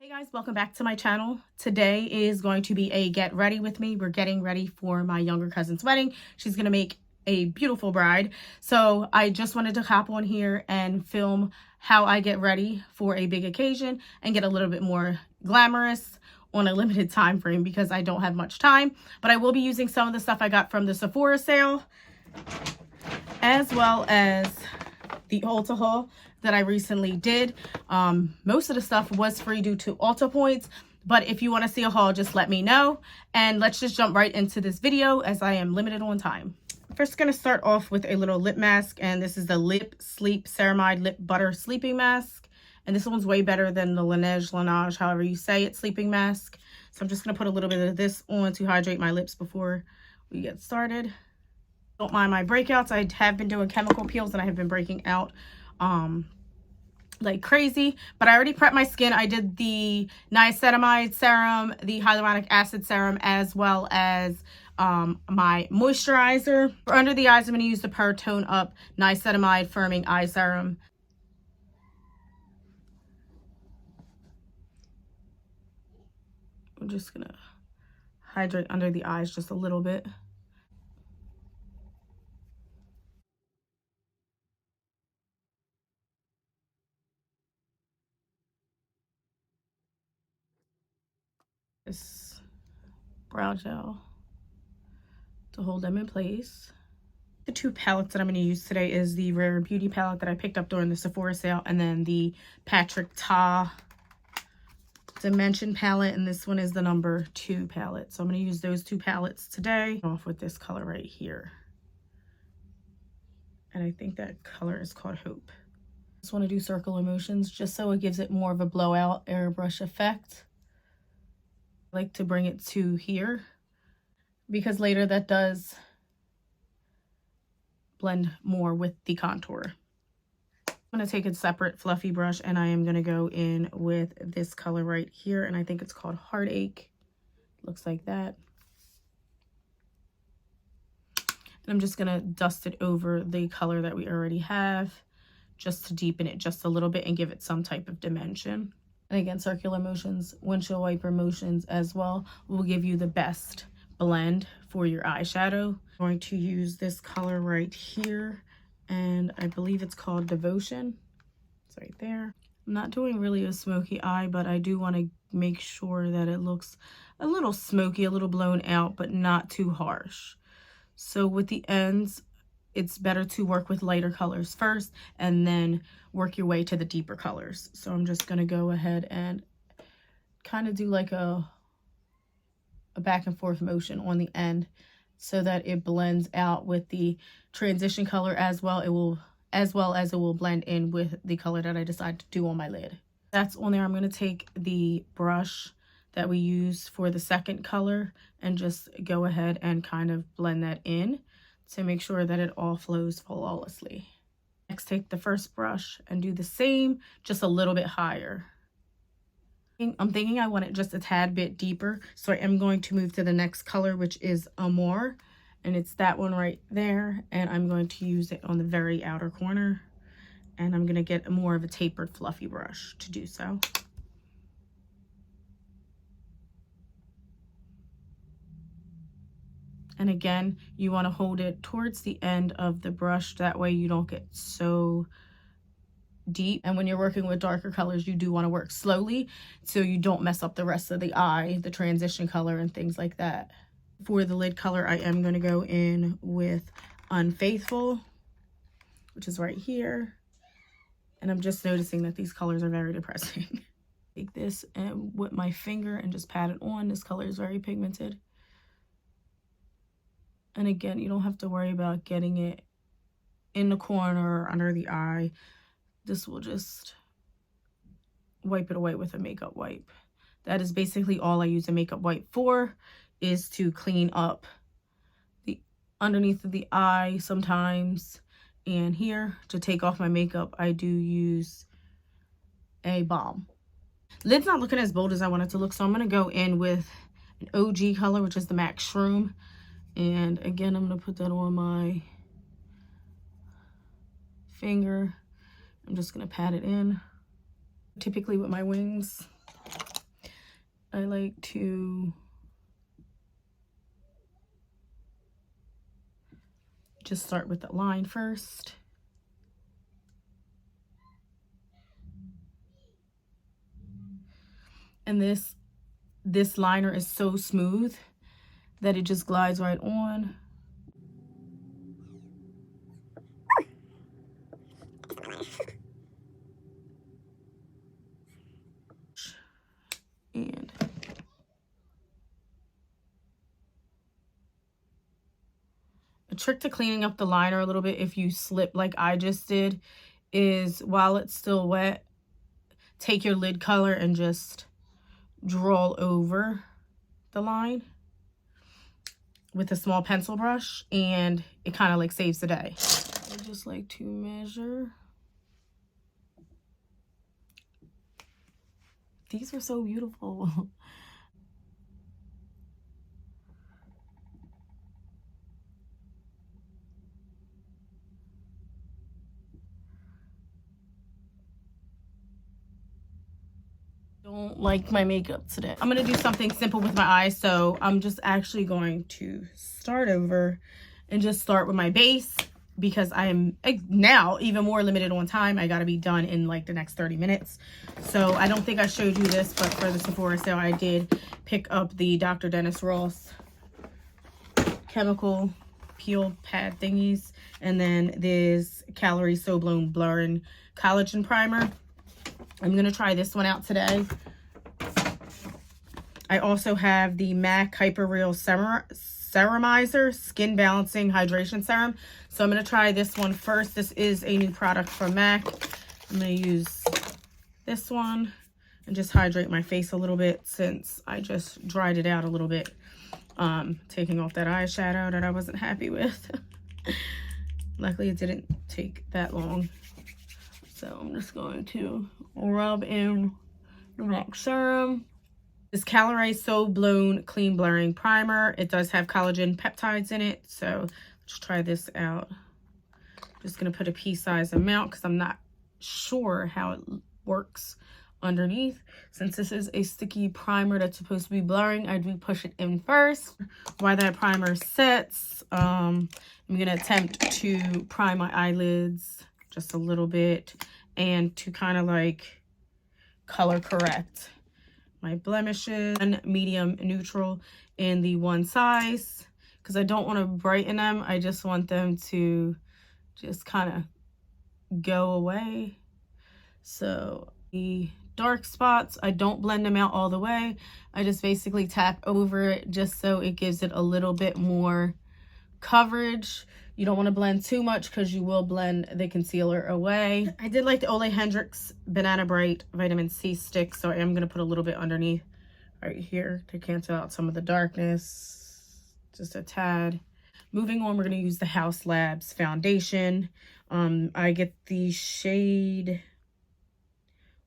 Hey guys, welcome back to my channel. Today is going to be a get ready with me. We're getting ready for my younger cousin's wedding. She's going to make a beautiful bride. So I just wanted to hop on here and film how I get ready for a big occasion and get a little bit more glamorous on a limited time frame because I don't have much time. But I will be using some of the stuff I got from the Sephora sale as well as the Ulta haul that I recently did. Most of the stuff was free due to Ulta points, but if you want to see a haul, just let me know. And let's just jump right into this video as I am limited on time. First, going to start off with a little lip mask, and this is the Lip Sleep Ceramide Lip Butter Sleeping Mask. And this one's way better than the Laneige, however you say it, sleeping mask. So I'm just going to put a little bit of this on to hydrate my lips before we get started. Don't mind my breakouts. I have been doing chemical peels and I have been breaking out like crazy, but I already prepped my skin. I did the niacinamide serum, the hyaluronic acid serum, as well as my moisturizer. For under the eyes, I'm going to use the Tone Up Niacinamide Firming Eye Serum. I'm just going to hydrate under the eyes just a little bit. This brow gel to hold them in place. The two palettes that I'm going to use today is the Rare Beauty palette that I picked up during the Sephora sale, and then the Patrick Ta Dimension palette, and this one is the number 2 palette. So I'm going to use those two palettes today. Off with this color right here, and I think that color is called Hope. Just want to do circular motions just so it gives it more of a blowout airbrush effect. I like to bring it to here because later that does blend more with the contour. I'm going to take a separate fluffy brush and I am going to go in with this color right here, and I think it's called Heartache. Looks like that. And I'm just going to dust it over the color that we already have just to deepen it just a little bit and give it some type of dimension. And again, circular motions, windshield wiper motions as well will give you the best blend for your eyeshadow. I'm going to use this color right here, and I believe it's called Devotion. It's right there. I'm not doing really a smoky eye, but I do want to make sure that it looks a little smoky, a little blown out, but not too harsh. So with the ends, it's better to work with lighter colors first and then work your way to the deeper colors. So I'm just going to go ahead and kind of do like a back and forth motion on the end so that it blends out with the transition color as well as it will blend in with the color that I decide to do on my lid. That's on there. I'm going to take the brush that we use for the second color and just go ahead and kind of blend that in to make sure that it all flows flawlessly. Next, take the first brush and do the same, just a little bit higher. I'm thinking I want it just a tad bit deeper, so I am going to move to the next color, which is Amore, and it's that one right there, and I'm going to use it on the very outer corner, and I'm going to get more of a tapered fluffy brush to do so. And again, you want to hold it towards the end of the brush, that way you don't get so deep. And when you're working with darker colors, you do want to work slowly so you don't mess up the rest of the eye, the transition color and things like that. For the lid color, I am going to go in with Unfaithful, which is right here. And I'm just noticing that these colors are very depressing. Take this and with my finger and just pat it on. This color is very pigmented. And again, you don't have to worry about getting it in the corner or under the eye. This will just wipe it away with a makeup wipe. That is basically all I use a makeup wipe for, is to clean up the underneath of the eye sometimes. And here, to take off my makeup, I do use a balm. Lid's not looking as bold as I want it to look, so I'm going to go in with an OG color, which is the MAC Shroom. And again, I'm going to put that on my finger. I'm just going to pat it in. Typically with my wings, I like to just start with the line first. And this liner is so smooth that it just glides right on. And a trick to cleaning up the liner a little bit if you slip like I just did is while it's still wet, take your lid color and just draw over the line with a small pencil brush, and it kind of like saves the day. I just like to measure. These are so beautiful. Don't like my makeup today. I'm gonna do something simple with my eyes, so I'm just actually going to start over and just start with my base because I am now even more limited on time. I gotta be done in like the next 30 minutes. So I don't think I showed you this, but for the Sephora sale, I did pick up the Dr. Dennis Ross chemical peel pad thingies, and then this Calorie So Blown Blurring Collagen Primer. I'm gonna try this one out today. I also have the MAC Hyper Real Ceramizer Skin Balancing Hydration Serum. So I'm gonna try this one first. This is a new product from MAC. I'm gonna use this one and just hydrate my face a little bit since I just dried it out a little bit. Taking off that eyeshadow that I wasn't happy with. Luckily it didn't take that long. So I'm just going to rub in the MAC serum. This Calorie So Blown Clean Blurring Primer. It does have collagen peptides in it. So let's try this out. Just going to put a pea-sized amount because I'm not sure how it works underneath. Since this is a sticky primer that's supposed to be blurring, I do push it in first. While that primer sets, I'm going to attempt to prime my eyelids just a little bit and to kind of like color correct my blemishes. Medium neutral in the one size because I don't want to brighten them. I just want them to just kind of go away. So the dark spots, I don't blend them out all the way. I just basically tap over it just so it gives it a little bit more coverage. You don't want to blend too much because you will blend the concealer away. I did like the Ole Hendrix Banana Bright Vitamin C stick, so I am going to put a little bit underneath right here to cancel out some of the darkness, just a tad. Moving on, we're going to use the Haus Labs foundation. I get the shade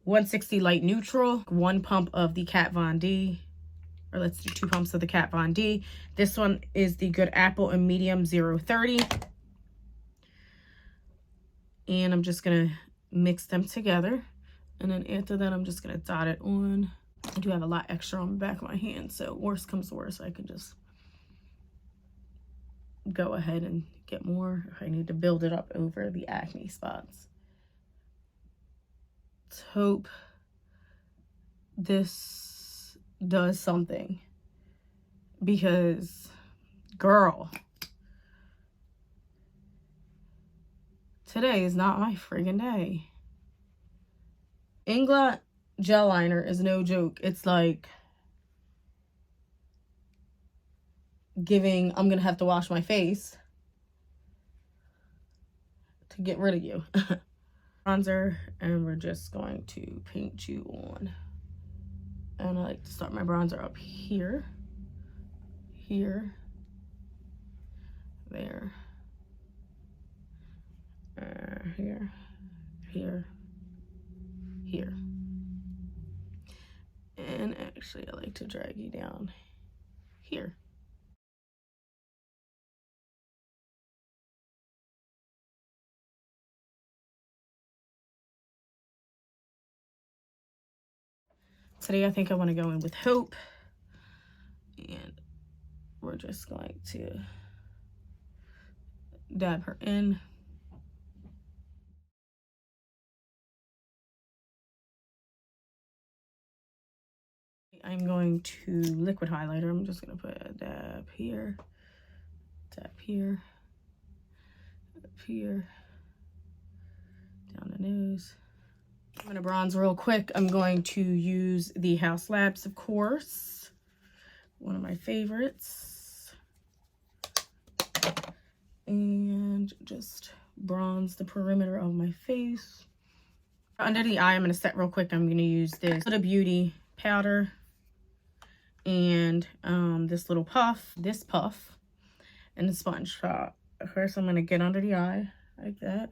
160 Light Neutral, 1 pump of the Kat Von D, or let's do 2 pumps of the Kat Von D. This one is the Good Apple and Medium 030. And I'm just gonna mix them together. And then after that, I'm just gonna dot it on. I do have a lot extra on the back of my hand, so worst comes to worst, I can just go ahead and get more if I need to build it up over the acne spots. Let's hope this does something, because girl, today is not my friggin' day. Inglot gel liner is no joke. It's like giving, I'm gonna have to wash my face to get rid of you. Bronzer, and we're just going to paint you on. And I like to start my bronzer up here, here, there, here, here, here. And actually I like to drag you down here. today I think I want to go in with Hope. And we're just going to dab her in. I'm going to liquid highlighter. I'm just going to put a dab here, dab here, up here, down the nose. I'm going to bronze real quick. I'm going to use the House Labs, of course, one of my favorites, and just bronze the perimeter of my face. Under the eye, I'm going to set real quick. I'm going to use this Huda Beauty powder and this little puff, and the sponge. So first I'm going to get under the eye like that.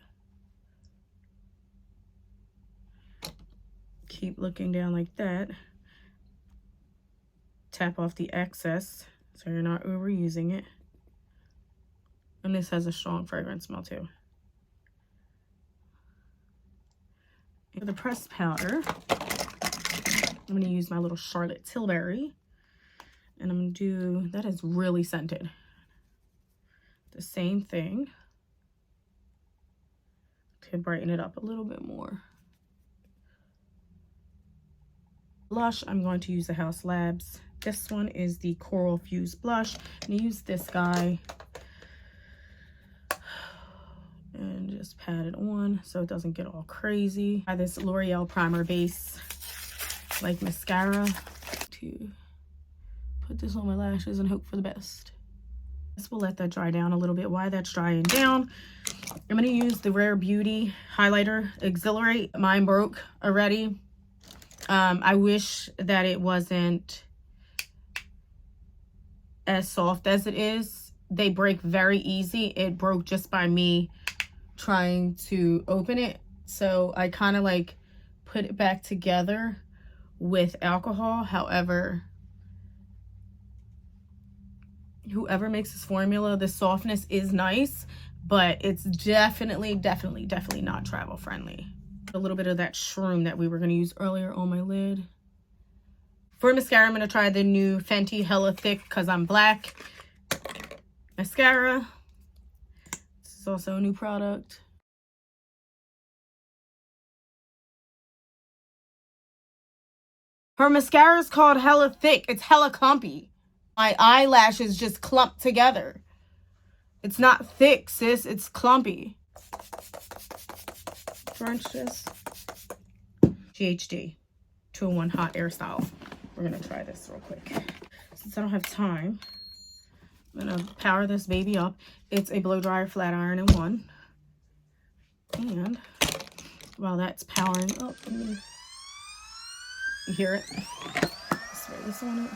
Keep looking down like that. Tap off the excess so you're not overusing it. And this has a strong fragrance smell too. For the pressed powder, I'm going to use my little Charlotte Tilbury. And I'm going to do, that is really scented. The same thing to brighten it up a little bit more. Blush, I'm going to use the House Labs. This one is the Coral Fuse Blush. I'm going to use this guy and just pat it on so it doesn't get all crazy. I have this L'Oreal Primer Base like mascara to put this on my lashes and hope for the best. This will let that dry down a little bit. While that's drying down, I'm going to use the Rare Beauty highlighter Exhilarate. Mine broke already. I wish that it wasn't as soft as it is. They break very easy. It broke just by me trying to open it. So I kind of like put it back together with alcohol. However, whoever makes this formula, the softness is nice, but it's definitely not travel friendly. A little bit of that shroom that we were going to use earlier on my lid. For mascara, I'm going to try the new Fenty Hella Thick because I'm black mascara. This is also a new product. Her mascara is called Hella Thick. It's hella clumpy. My eyelashes just clump together. It's not thick, sis. It's clumpy. French this. GHD 2-in-1 Hot Air Style. We're going to try this real quick. Since I don't have time, I'm going to power this baby up. It's a blow dryer flat iron in one. And while that's powering up, you hear it? Spray this on it.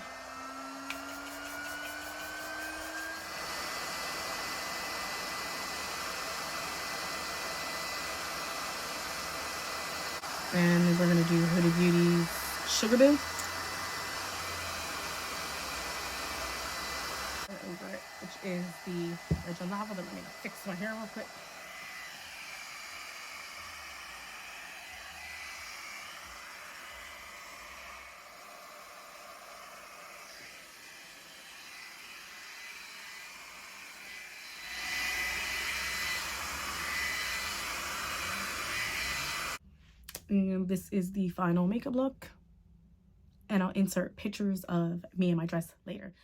And we're going to do Huda Beauty's Sugar Boo. Over it, which is the original novel. Then I'm going to fix my hair real quick. And this is the final makeup look. And I'll insert pictures of me in my dress later.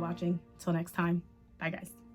watching. Till next time. Bye, guys.